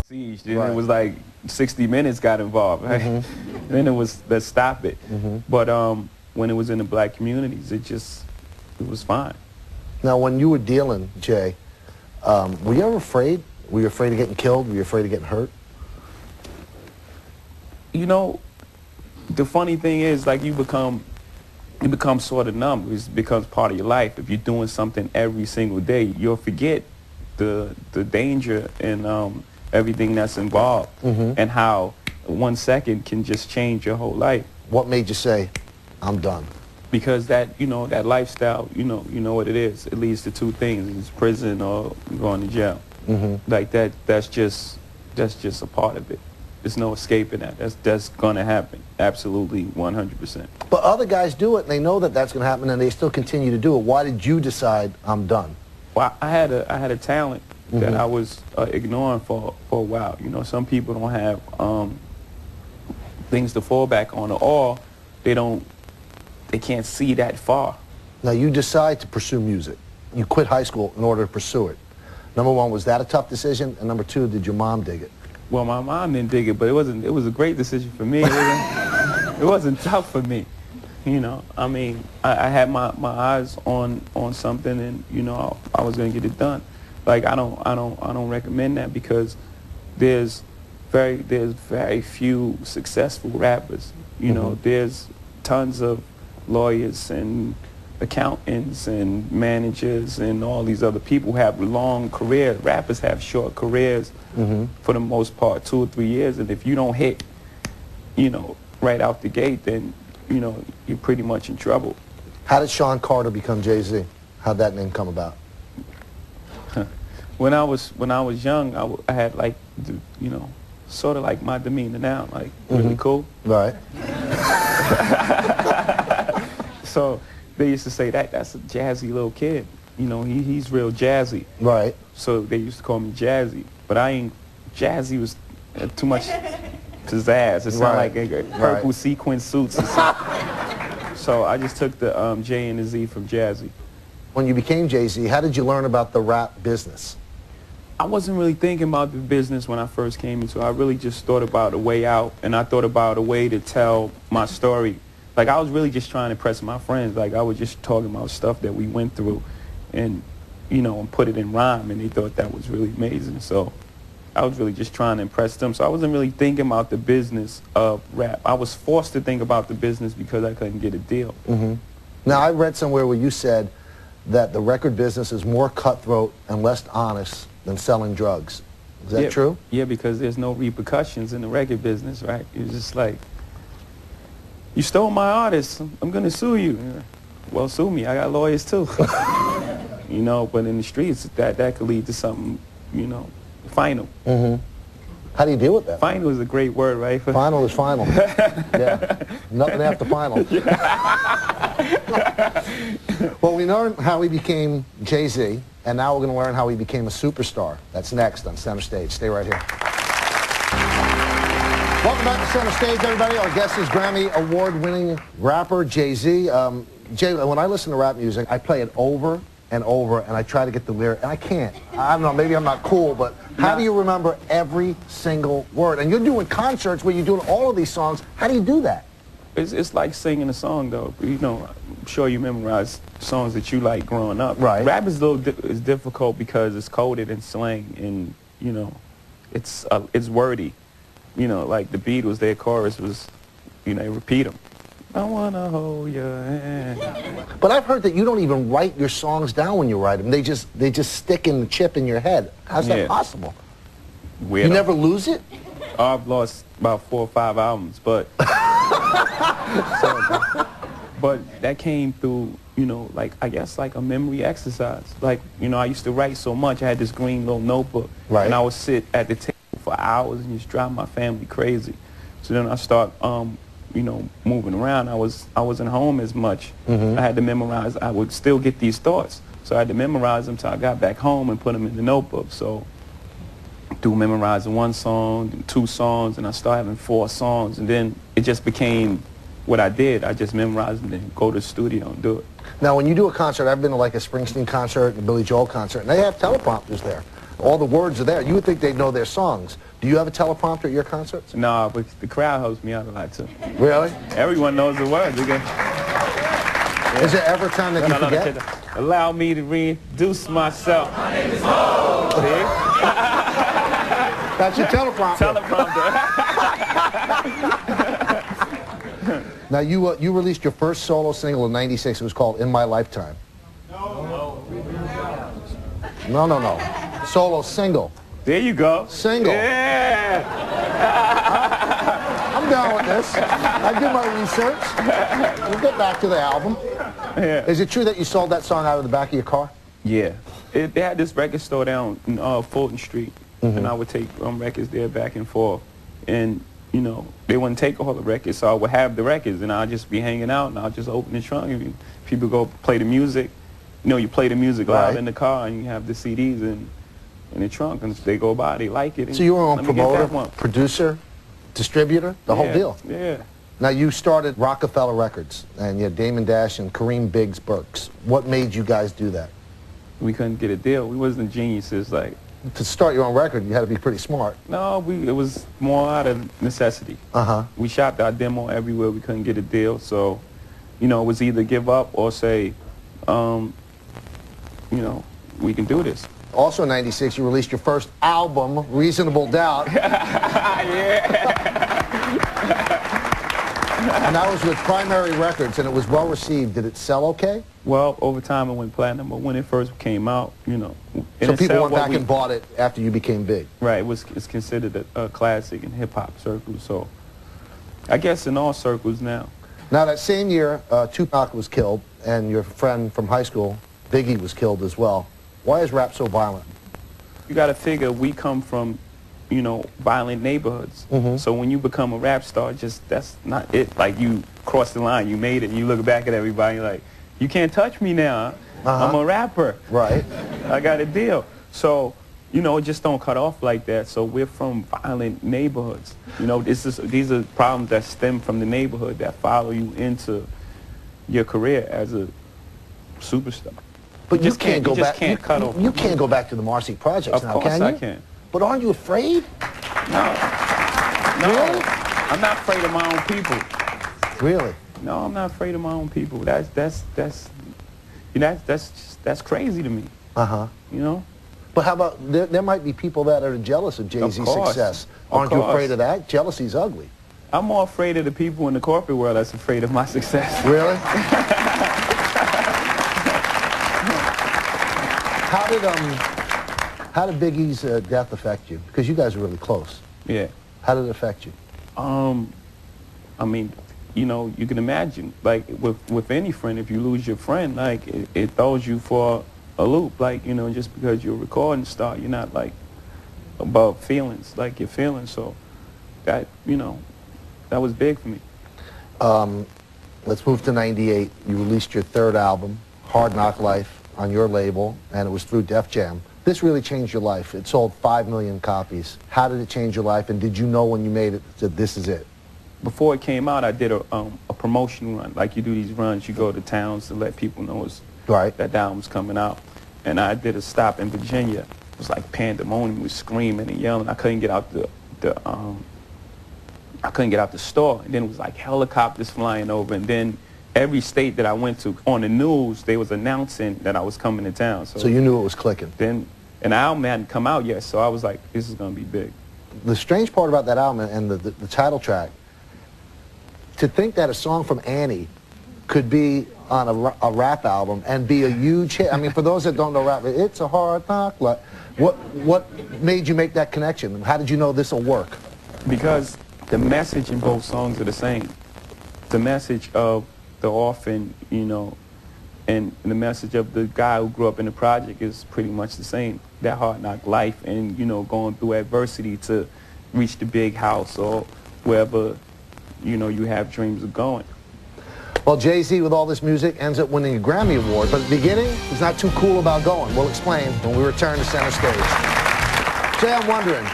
Siege. Then it was like 60 Minutes got involved, right? Then it was Let's Stop It. But when it was in the black communities, it was fine. Now, when you were dealing, Jay, were you ever afraid? Were you afraid of getting killed? Were you afraid of getting hurt? You know, the funny thing is, like, you become sort of numb. It becomes part of your life. If you're doing something every single day, you'll forget the danger and everything that's involved, and how 1 second can just change your whole life. What made you say, I'm done? Because that lifestyle, you know what it is. It leads to two things: it's prison or going to jail. Like that's just a part of it. There's no escaping that. That's gonna happen. Absolutely, 100%. But other guys do it, and they know that that's gonna happen, and they still continue to do it. Why did you decide, I'm done? Well, I had a talent that I was ignoring for a while. You know, some people don't have things to fall back on, or they can't see that far. Now, you decide to pursue music. You quit high school in order to pursue it. Number one, was that a tough decision? And number two, did your mom dig it? Well, my mom didn't dig it, but it was a great decision for me. It wasn't tough for me. You know, I mean, I had my eyes on something, and you know, I was gonna get it done. Like I don't recommend that, because there's very few successful rappers. You know, there's tons of lawyers and accountants and managers and all these other people who have long careers. Rappers have short careers for the most part, 2 or 3 years, and if you don't hit, you know, right out the gate, then you know you're pretty much in trouble. How did Sean Carter become Jay-Z? How'd that name come about? When I was young, I had like you know, sort of like my demeanor now, like really cool. Right. So they used to say that's a jazzy little kid. You know, he's real jazzy. Right. So they used to call me Jazzy, but I ain't. Jazzy was too much pizzazz. It sounded like purple sequin suits or something. So I just took the J and the Z from Jazzy. When you became Jay-Z, how did you learn about the rap business? I wasn't really thinking about the business when I first came into it. I really just thought about a way out, and I thought about a way to tell my story. Like, I was really just trying to impress my friends. Like, I was just talking about stuff that we went through and, you know, and put it in rhyme, and they thought that was really amazing. So I was really just trying to impress them. So I wasn't really thinking about the business of rap. I was forced to think about the business because I couldn't get a deal. Now, I read somewhere where you said that the record business is more cutthroat and less honest than selling drugs. Is that true? Yeah, because there's no repercussions in the record business, right? It's just like, you stole my artist, I'm going to sue you. Well, sue me, I got lawyers too. You know, but in the streets, that could lead to something, you know, final. How do you deal with that? Final is a great word, right? Final is final. Yeah. Nothing after final. Well, we learned how he became Jay-Z, and now we're going to learn how he became a superstar. That's next on Center Stage. Stay right here. Welcome back to Center Stage, everybody. Our guest is Grammy Award-winning rapper Jay-Z. Jay, when I listen to rap music, I play it over and over, and I try to get the lyric, and I can't. I don't know, maybe I'm not cool, but how do you remember every single word? And you're doing concerts where you're doing all of these songs. How do you do that? It's like singing a song, though. You know, I'm sure you memorize songs that you like growing up. Right. Rap is is difficult because it's coded in slang, and you know, it's wordy. You know, like the Beatles, their chorus was, you know, repeat them. I wanna hold your hand. But I've heard that you don't even write your songs down when you write them. They just stick in the chip in your head. How's that possible? Weird. You never lose it? I've lost about 4 or 5 albums, but but that came through, you know, like, I guess like a memory exercise. Like, you know, I used to write so much. I had this green little notebook, and I would sit at the table for hours and just drive my family crazy. So then I start, you know, moving around. I wasn't home as much. I had to memorize. I would still get these thoughts, so I had to memorize them till I got back home and put them in the notebook. So through memorizing 1 song, 2 songs, and I started having 4 songs, and then it just became what I did. I just memorized it and go to the studio and do it. Now, when you do a concert, I've been to like a Springsteen concert and a Billy Joel concert, and they have teleprompters there. All the words are there. You would think they'd know their songs. Do you have a teleprompter at your concerts? No, but the crowd helps me out a lot too. Really? Everyone knows the words. Yeah. Is there ever a time that you forget? Allow me to reintroduce myself. My name is Mo. See? That's your teleprompter. Now, you released your first solo single in '96. It was called In My Lifetime. No. Solo single. There you go. Single. Yeah. I'm down with this. I do my research. We'll get back to the album. Yeah. Is it true that you sold that song out of the back of your car? Yeah. They had this record store down in Fulton Street, and I would take records there back and forth. And, you know, they wouldn't take all the records, so I would have the records, and I'd just be hanging out, and I'd just open the trunk, and people go play the music. You know, you play the music loud in the car, and you have the CDs in the trunk, and they go by, they like it. So you were on promoter, producer, distributor, the whole deal? Yeah. Now, you started Rockefeller Records, and you had Damon Dash and Kareem Biggs Burks. What made you guys do that? We couldn't get a deal. We wasn't geniuses. Like, to start your own record, you had to be pretty smart. No, it was more out of necessity. We shopped our demo everywhere. We couldn't get a deal, so, you know, it was either give up or say, you know, we can do this. Also in '96, you released your first album, Reasonable Doubt. And that was with Primary Records, and it was well received. Did it sell okay? Well, over time it went platinum, but when it first came out, you know. So people went back and bought it after you became big? Right, it's considered a classic in hip-hop circles, so I guess in all circles now. Now, that same year, Tupac was killed, and your friend from high school, Biggie, was killed as well. Why is rap so violent? You got to figure we come from, you know, violent neighborhoods. So when you become a rap star, that's not it. Like, you cross the line, you made it, and you look back at everybody like, you can't touch me now. I'm a rapper. Right. I got a deal. So, you know, it just don't cut off like that. So we're from violent neighborhoods. You know, these are problems that stem from the neighborhood that follow you into your career as a superstar. But you can't go back. You cut off. You can't go back to the Marcy Projects now, can you? Of course I can. But aren't you afraid? No. Really? I'm not afraid of my own people. Really? No, I'm not afraid of my own people. That's crazy to me. You know? But how about, there might be people that are jealous of Jay-Z's success. Aren't you afraid of that? Jealousy's ugly. I'm more afraid of the people in the corporate world that's afraid of my success. Really? How did Biggie's death affect you? Because you guys are really close. Yeah. How did it affect you? I mean, you know, you can imagine, like, with any friend, if you lose your friend, like, it throws you for a loop. Like, you know, just because you're a recording star, you're not, like, above feelings, like your feelings. So that, you know, that was big for me. Let's move to '98. You released your third album, Hard Knock Life, on your label, and it was through Def Jam. This really changed your life. It sold 5 million copies. How did it change your life, and did you know when you made it that this is it? Before it came out, I did a promotion run. Like, you do these runs, you go to towns to let people know that the album's coming out. And I did a stop in Virginia. It was like pandemonium. We were screaming and yelling. I couldn't get out the store. And then it was like helicopters flying over. And then every state that I went to, on the news, they was announcing that I was coming to town. So you knew it was clicking. Then, and the album hadn't come out yet, so I was like, this is going to be big. The strange part about that album and the title track, to think that a song from Annie could be on a rap album and be a huge hit. I mean, for those that don't know rap, it's a hard knock. Like, what made you make that connection? How did you know this will work? Because the message in both songs are the same. The message of the orphan, you know, and the message of the guy who grew up in the project is pretty much the same. That hard knock life and, you know, going through adversity to reach the big house or wherever, you know, you have dreams of going. Well, Jay-Z, with all this music, ends up winning a Grammy Award, but at the beginning, he's not too cool about going. We'll explain when we return to center stage. Jay, I'm wondering,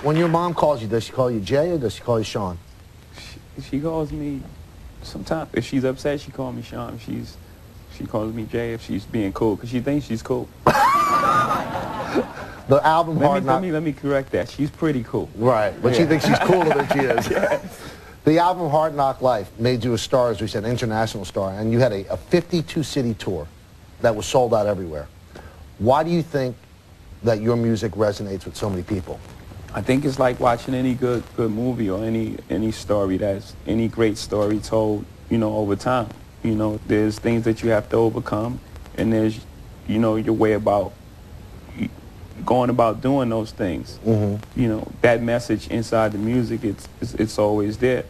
when your mom calls you, does she call you Jay or does she call you Sean? She calls me sometimes if she's upset, she calls me Sean. If she calls me Jay if she's being cool, because she thinks she's cool. The album Hard Knock... Let me correct that. She's pretty cool. Right, but she thinks she's cooler than she is. Yeah. The album Hard Knock Life made you a star, as we said, an international star, and you had a 52-city tour that was sold out everywhere. Why do you think that your music resonates with so many people? I think it's like watching any good movie or any story any great story told, you know, over time. You know, there's things that you have to overcome, and there's, you know, your way about going about doing those things. You know, that message inside the music, it's always there.